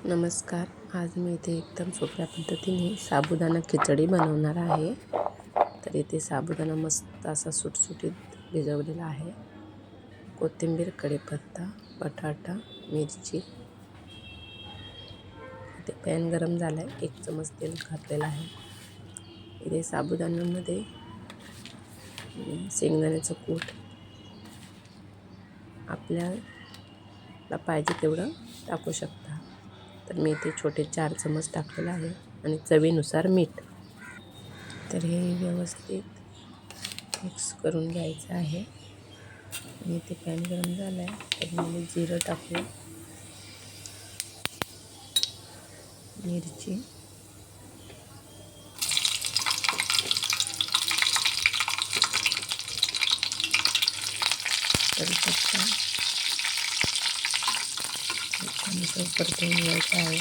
नमस्कार. आज मी इथे एकदम सोप्या पद्धतीने साबुदाणा खिचडी बनवणार आहे. तर इथे साबुदाणा मस्त असा सुटसुटीत भिजवलेला आहे. कोथिंबीर, कढीपत्ता, बटाटा, मिरची. इथे पॅन गरम झाला आहे. 1 चमच तेल घातलेलं आहे. इथे साबुदाण्यामध्ये शेंगदाण्याचं कूट आपल्याला पाहिजे तेवढं टाकू शकता. तर मी इथे छोटे 4 चमच टाकलेलं आहे आणि चवीनुसार मीठ. तर हे व्यवस्थित मिक्स करून घ्यायचं आहे. आणि इथे पॅन गरम झाला आहे तर मी जिरं टाकू, मिरची, कढीपत्ता परतून घ्यायचं आहे.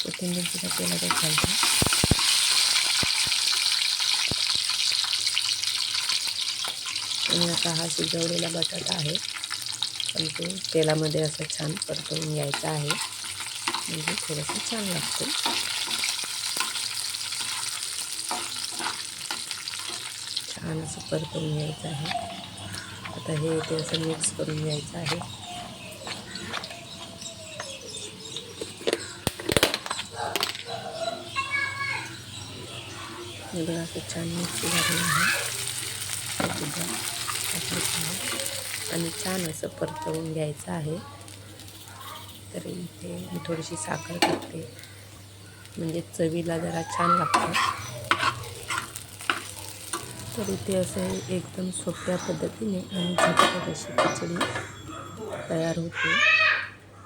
कोथिंबीर सुद्धा तेलातच घालते. आणि आता हा शिजवलेला बटाटा आहे पण तो तेलामध्ये असं छान परतवून घ्यायचा आहे, म्हणजे थोडंसं छान लागतं. छान असं परतवून घ्यायचं आहे. आता हे इथे असं मिक्स करून घ्यायचं आहे. हे बघा असं छान मिक्स झालेलं आहे. आणि छान असं परतवून घ्यायचं आहे. तर इथे मी थोडीशी साखर टाकते, म्हणजे चवीला जरा छान लागतं. तर इथे असं एकदम सोप्या पद्धतीने आणि झटपट अशी खिचडी तयार होते.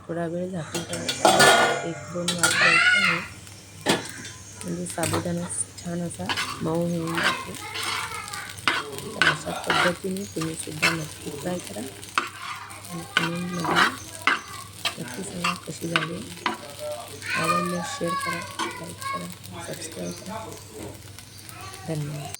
थोडा वेळ झाकून ठेवायचा, 1-2 वाजवायचं आहे, म्हणजे साबुदाणा छान असा मऊ होऊन जातो. तर अशा पद्धतीने तुम्ही सुद्धा नक्की ट्राय करा आणि कमेंटमध्ये नक्की सांगा कशी झाली. आवडल्यास शेअर करा, लाईक करा, सबस्क्राईब करा. धन्यवाद.